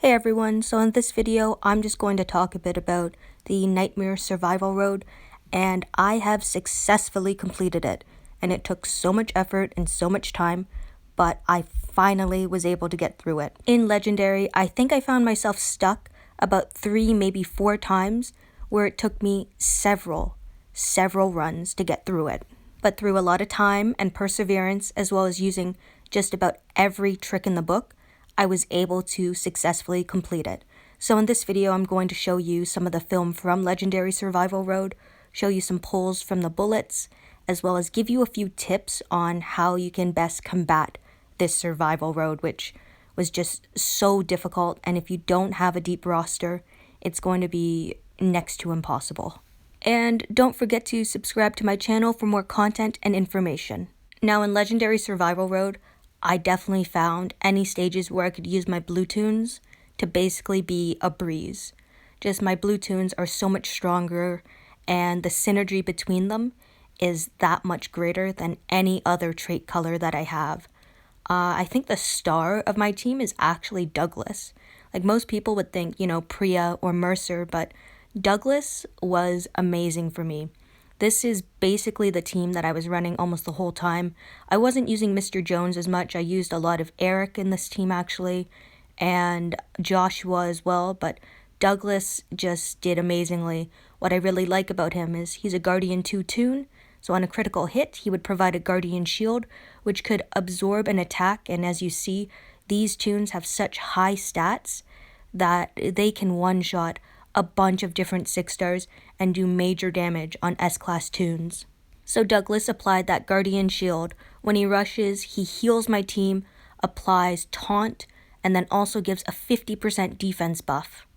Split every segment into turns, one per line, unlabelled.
Hey everyone, so in this video I'm just going to talk a bit about the Nightmare Survival Road, and I have successfully completed it, and it took so much effort and so much time, but I finally was able to get through it. In Legendary, I think I found myself stuck about 3, maybe 4 times, where it took me several runs to get through it. But through a lot of time and perseverance, as well as using just about every trick in the book, I was able to successfully complete it. So in this video, I'm going to show you some of the film from Legendary Survival Road, show you some pulls from the bullets, as well as give you a few tips on how you can best combat this survival road, which was just so difficult, and if you don't have a deep roster, it's going to be next to impossible. And don't forget to subscribe to my channel for more content and information. Now in Legendary Survival Road, I definitely found any stages where I could use my blue tunes to basically be a breeze. Just my blue tunes are so much stronger, and the synergy between them is that much greater than any other trait color that I have. I think the star of my team is actually Douglas. Like most people would think, Priya or Mercer, but Douglas was amazing for me. This is basically the team that I was running almost the whole time. I wasn't using Mr. Jones as much. I used a lot of Eric in this team actually, and Joshua as well, but Douglas just did amazingly. What I really like about him is he's a Guardian 2 tune, so on a critical hit, he would provide a Guardian shield, which could absorb an attack, and as you see, these tunes have such high stats that they can one-shot a bunch of different 6-stars and do major damage on S-class tunes. So Douglas applied that Guardian Shield. When he rushes, he heals my team, applies Taunt, and then also gives a 50% defense buff.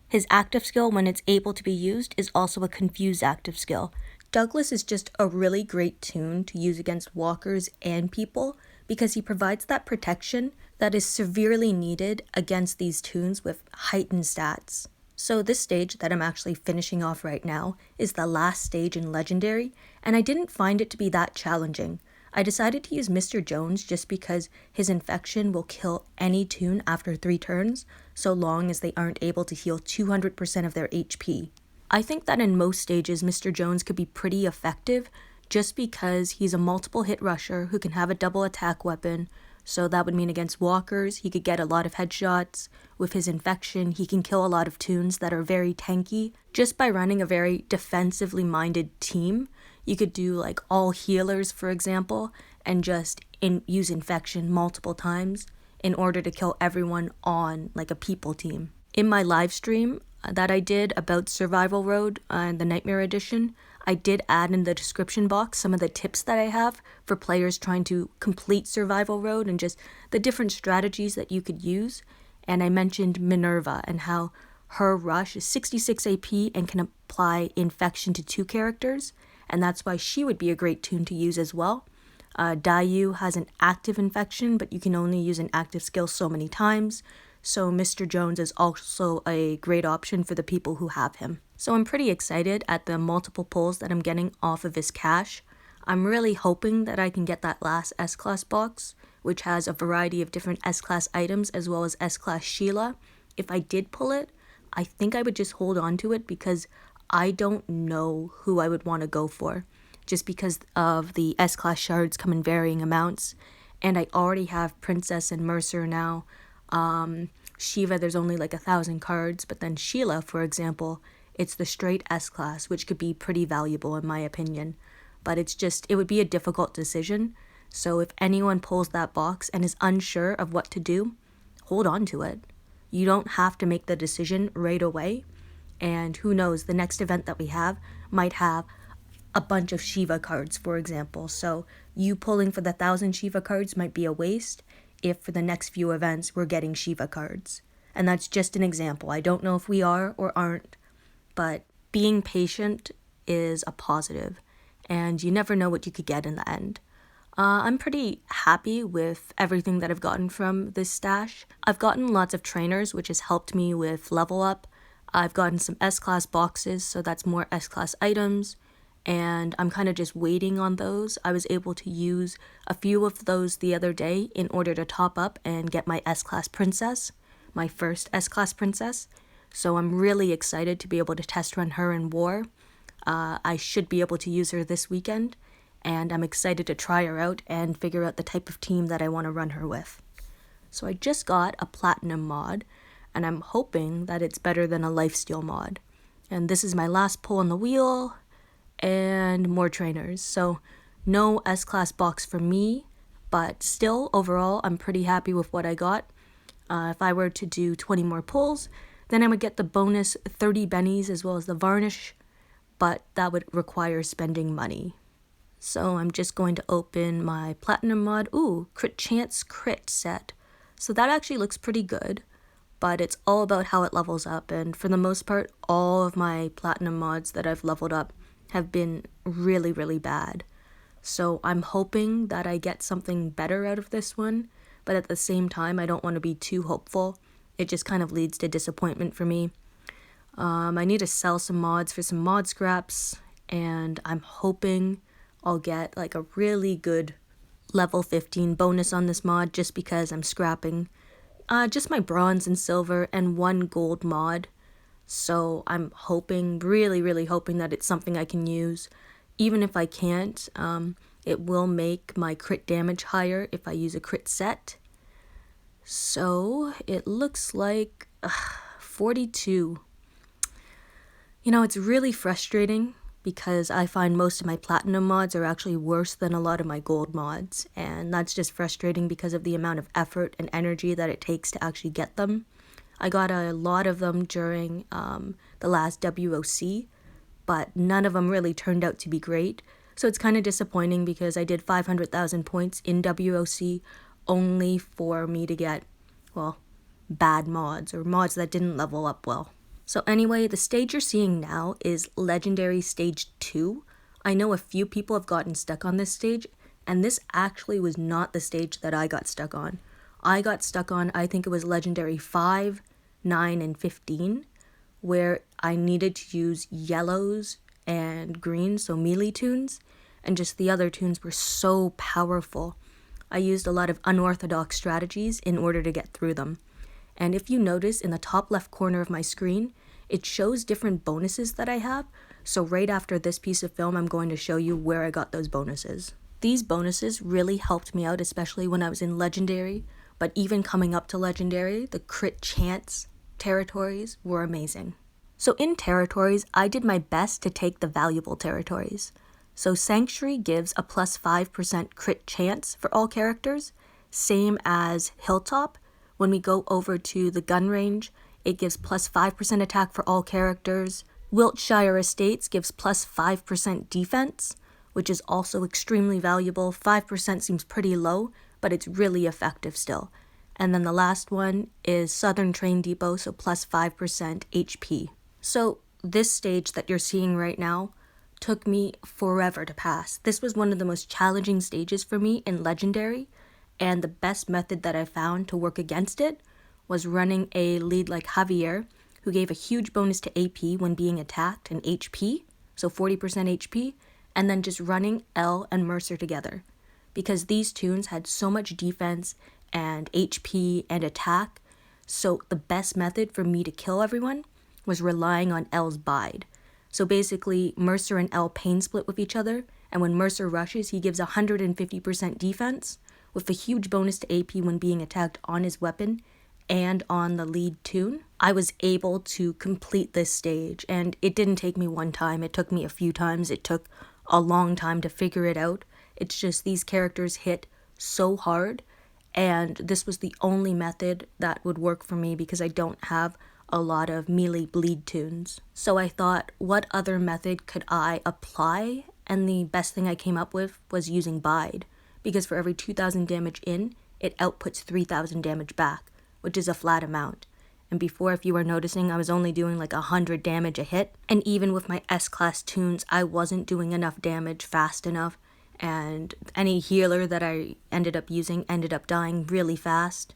His active skill, when it's able to be used, is also a Confuse active skill. Douglas is just a really great tune to use against walkers and people because he provides that protection that is severely needed against these tunes with heightened stats. So this stage that I'm actually finishing off right now is the last stage in Legendary, and I didn't find it to be that challenging. I decided to use Mr. Jones just because his infection will kill any tune after 3 turns, so long as they aren't able to heal 200% of their HP. I think that in most stages Mr. Jones could be pretty effective just because he's a multiple hit rusher who can have a double attack weapon. So that would mean against walkers, he could get a lot of headshots. With his infection, he can kill a lot of tunes that are very tanky. Just by running a very defensively minded team, you could do like all healers, for example, and just use infection multiple times in order to kill everyone on like a people team. In my live stream that I did about Survival Road and the Nightmare Edition, I did add in the description box some of the tips that I have for players trying to complete Survival Road and just the different strategies that you could use. And I mentioned Minerva and how her rush is 66 AP and can apply infection to 2 characters, and that's why she would be a great tune to use as well. Dayu has an active infection, but you can only use an active skill so many times, so Mr. Jones is also a great option for the people who have him. So I'm pretty excited at the multiple pulls that I'm getting off of his cache. I'm really hoping that I can get that last S-Class box, which has a variety of different S-Class items as well as S-Class Sheila. If I did pull it, I think I would just hold on to it because I don't know who I would want to go for, just because of the S-Class shards come in varying amounts, and I already have Princess and Mercer now. Shiva, there's only like 1,000 cards, but then Sheila, for example, it's the straight S-Class, which could be pretty valuable in my opinion. But it would be a difficult decision. So if anyone pulls that box and is unsure of what to do, hold on to it. You don't have to make the decision right away. And who knows, the next event that we have might have a bunch of Shiva cards, for example. So you pulling for the 1,000 Shiva cards might be a waste if for the next few events we're getting Shiva cards. And that's just an example. I don't know if we are or aren't, but being patient is a positive, and you never know what you could get in the end. I'm pretty happy with everything that I've gotten from this stash. I've gotten lots of trainers, which has helped me with level up. I've gotten some S-Class boxes, so that's more S-Class items, and I'm kind of just waiting on those. I was able to use a few of those the other day in order to top up and get my S-Class Princess. my first S-Class princess. So I'm really excited to be able to test run her in War. I should be able to use her this weekend, and I'm excited to try her out and figure out the type of team that I want to run her with. So I just got a Platinum mod, and I'm hoping that it's better than a Lifesteal mod. And this is my last pull on the wheel, and more trainers. So no S-Class box for me, but still, overall, I'm pretty happy with what I got. If I were to do 20 more pulls, then I would get the bonus 30 bennies as well as the varnish, but that would require spending money. So I'm just going to open my Platinum mod. Ooh, Crit Chance Crit set. So that actually looks pretty good, but it's all about how it levels up, and for the most part, all of my Platinum mods that I've leveled up have been really, really bad. So I'm hoping that I get something better out of this one, but at the same time, I don't want to be too hopeful. It just kind of leads to disappointment for me. I need to sell some mods for some mod scraps, and I'm hoping I'll get like a really good level 15 bonus on this mod just because I'm scrapping just my bronze and silver and 1 gold mod. So I'm hoping, really, really hoping that it's something I can use. Even if I can't, it will make my crit damage higher if I use a crit set. So it looks like 42. You know, it's really frustrating because I find most of my Platinum mods are actually worse than a lot of my gold mods, and that's just frustrating because of the amount of effort and energy that it takes to actually get them. I got a lot of them during the last WOC, but none of them really turned out to be great. So it's kind of disappointing because I did 500,000 points in WOC only for me to get, well, bad mods or mods that didn't level up well. So anyway, the stage you're seeing now is Legendary Stage 2. I know a few people have gotten stuck on this stage, and this actually was not the stage that I got stuck on. I got stuck on, I think it was Legendary 5, 9, and 15, where I needed to use yellows and greens, so melee tunes, and just the other tunes were so powerful. I used a lot of unorthodox strategies in order to get through them. And if you notice in the top left corner of my screen, it shows different bonuses that I have. So right after this piece of film, I'm going to show you where I got those bonuses. These bonuses really helped me out, especially when I was in Legendary. But even coming up to Legendary, the crit chance territories were amazing. So in territories, I did my best to take the valuable territories. So Sanctuary gives a plus 5% crit chance for all characters, same as Hilltop. When we go over to the gun range, it gives plus 5% attack for all characters. Wiltshire Estates gives plus 5% defense, which is also extremely valuable. 5% seems pretty low, but it's really effective still. And then the last one is Southern Train Depot, so plus 5% HP. So this stage that you're seeing right now took me forever to pass. This was one of the most challenging stages for me in Legendary, and the best method that I found to work against it was running a lead like Javier, who gave a huge bonus to AP when being attacked and HP, so 40% HP, and then just running L and Mercer together. Because these tunes had so much defense and HP and attack, so the best method for me to kill everyone was relying on L's bide. So basically, Mercer and L pain split with each other, and when Mercer rushes, he gives 150% defense, with a huge bonus to AP when being attacked on his weapon and on the lead tune. I was able to complete this stage, and it didn't take me one time. It took me a few times. It took a long time to figure it out. It's just these characters hit so hard, and this was the only method that would work for me because I don't have a lot of melee bleed tunes. So I thought, what other method could I apply? And the best thing I came up with was using bide, because for every 2,000 damage in, it outputs 3,000 damage back, which is a flat amount. And before, if you were noticing, I was only doing like 100 damage a hit, and even with my S-Class tunes, I wasn't doing enough damage fast enough, and any healer that I ended up using ended up dying really fast.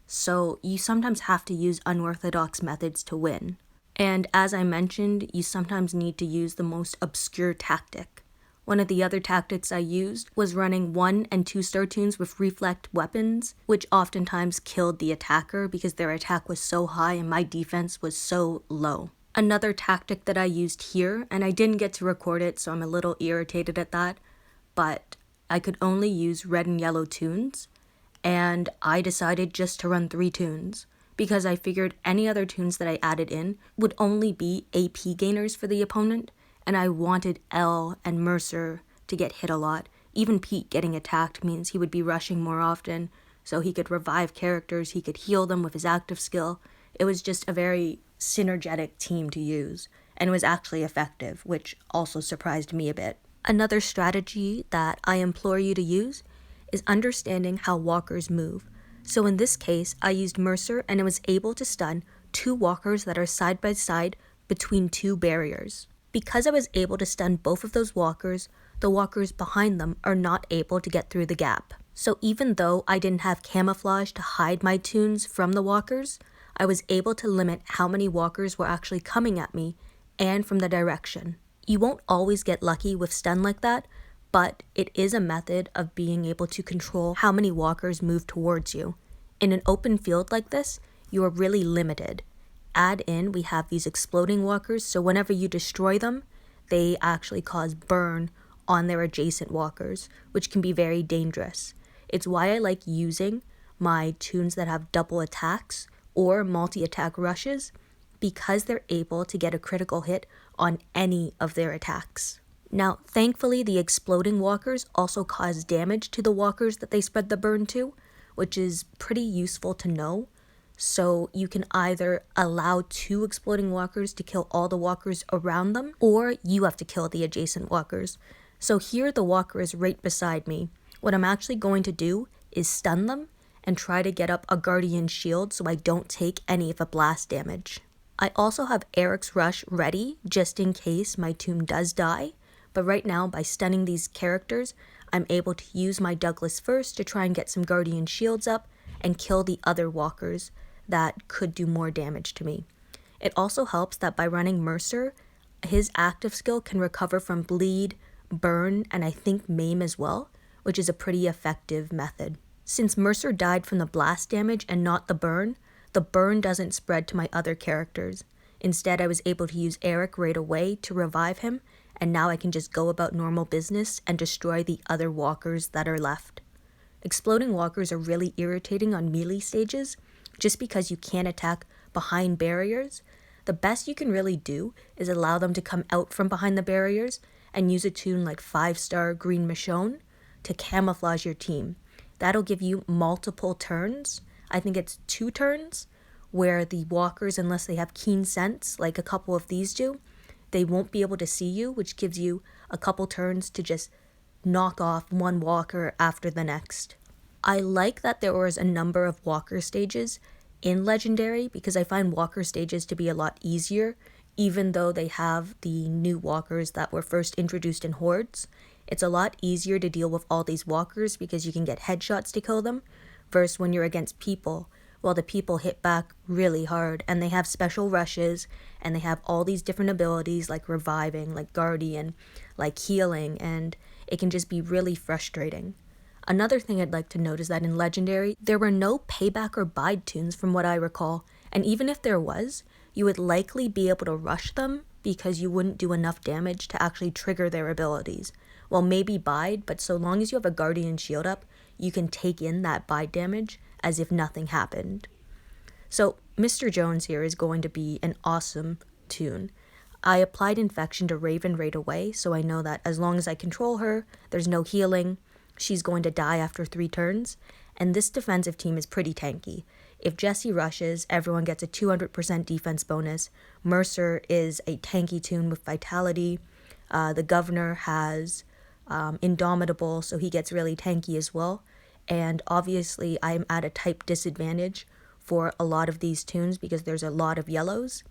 So you sometimes have to use unorthodox methods to win. And as I mentioned, you sometimes need to use the most obscure tactic, One of the other tactics I used was running 1 and 2 star tunes with reflect weapons, which oftentimes killed the attacker because their attack was so high and my defense was so low. Another tactic that I used here, and I didn't get to record it, so I'm a little irritated at that, but I could only use red and yellow tunes, and I decided just to run 3 tunes because I figured any other tunes that I added in would only be AP gainers for the opponent, and I wanted Elle and Mercer to get hit a lot. Even Pete getting attacked means he would be rushing more often, so he could revive characters, he could heal them with his active skill. It was just a very synergetic team to use, and it was actually effective, which also surprised me a bit. Another strategy that I implore you to use is understanding how walkers move. So in this case, I used Mercer and I was able to stun 2 walkers that are side by side between 2 barriers. Because I was able to stun both of those walkers, the walkers behind them are not able to get through the gap. So even though I didn't have camouflage to hide my tunes from the walkers, I was able to limit how many walkers were actually coming at me and from the direction. You won't always get lucky with stun like that, but it is a method of being able to control how many walkers move towards you. In an open field like this, you are really limited. Add in, we have these exploding walkers, so whenever you destroy them, they actually cause burn on their adjacent walkers, which can be very dangerous. It's why I like using my tunes that have double attacks or multi-attack rushes, because they're able to get a critical hit on any of their attacks. Now, thankfully, the exploding walkers also cause damage to the walkers that they spread the burn to, which is pretty useful to know. So you can either allow 2 exploding walkers to kill all the walkers around them, or you have to kill the adjacent walkers. So here the walker is right beside me. What I'm actually going to do is stun them and try to get up a guardian shield so I don't take any of the blast damage. I also have Eric's rush ready just in case my tune does die. But right now, by stunning these characters, I'm able to use my Douglas first to try and get some guardian shields up and kill the other walkers that could do more damage to me. It also helps that by running Mercer, his active skill can recover from bleed, burn, and I think maim as well, which is a pretty effective method. Since Mercer died from the blast damage and not the burn doesn't spread to my other characters. Instead, I was able to use Eric right away to revive him, and now I can just go about normal business and destroy the other walkers that are left. Exploding walkers are really irritating on melee stages, just because you can't attack behind barriers. The best you can really do is allow them to come out from behind the barriers and use a tune like 5-star Green Michonne to camouflage your team. That'll give you multiple turns. I think it's 2 turns where the walkers, unless they have keen sense like a couple of these do, they won't be able to see you, which gives you a couple turns to just knock off one walker after the next. I like that there was a number of walker stages in Legendary because I find walker stages to be a lot easier, even though they have the new walkers that were first introduced in Hordes. It's a lot easier to deal with all these walkers because you can get headshots to kill them, versus when you're against people. Well, the people hit back really hard, and they have special rushes, and they have all these different abilities like reviving, like guardian, like healing, and it can just be really frustrating. Another thing I'd like to note is that in Legendary, there were no payback or bide tunes from what I recall, and even if there was, you would likely be able to rush them because you wouldn't do enough damage to actually trigger their abilities. Well, maybe bide, but so long as you have a guardian shield up, you can take in that bide damage as if nothing happened. So Mr. Jones here is going to be an awesome tune. I applied Infection to Raven right away, so I know that as long as I control her, there's no healing, she's going to die after 3 turns, and this defensive team is pretty tanky. If Jesse rushes, everyone gets a 200% defense bonus. Mercer is a tanky tune with Vitality. The Governor has Indomitable, so he gets really tanky as well. And obviously I'm at a type disadvantage for a lot of these tunes because there's a lot of yellows.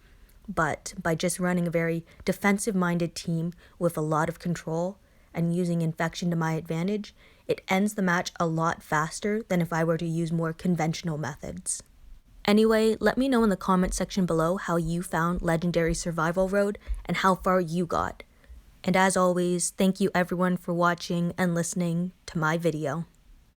But by just running a very defensive-minded team with a lot of control and using Infection to my advantage, it ends the match a lot faster than if I were to use more conventional methods. Anyway, let me know in the comment section below how you found Legendary Survival Road and how far you got. And as always, thank you everyone for watching and listening to my video.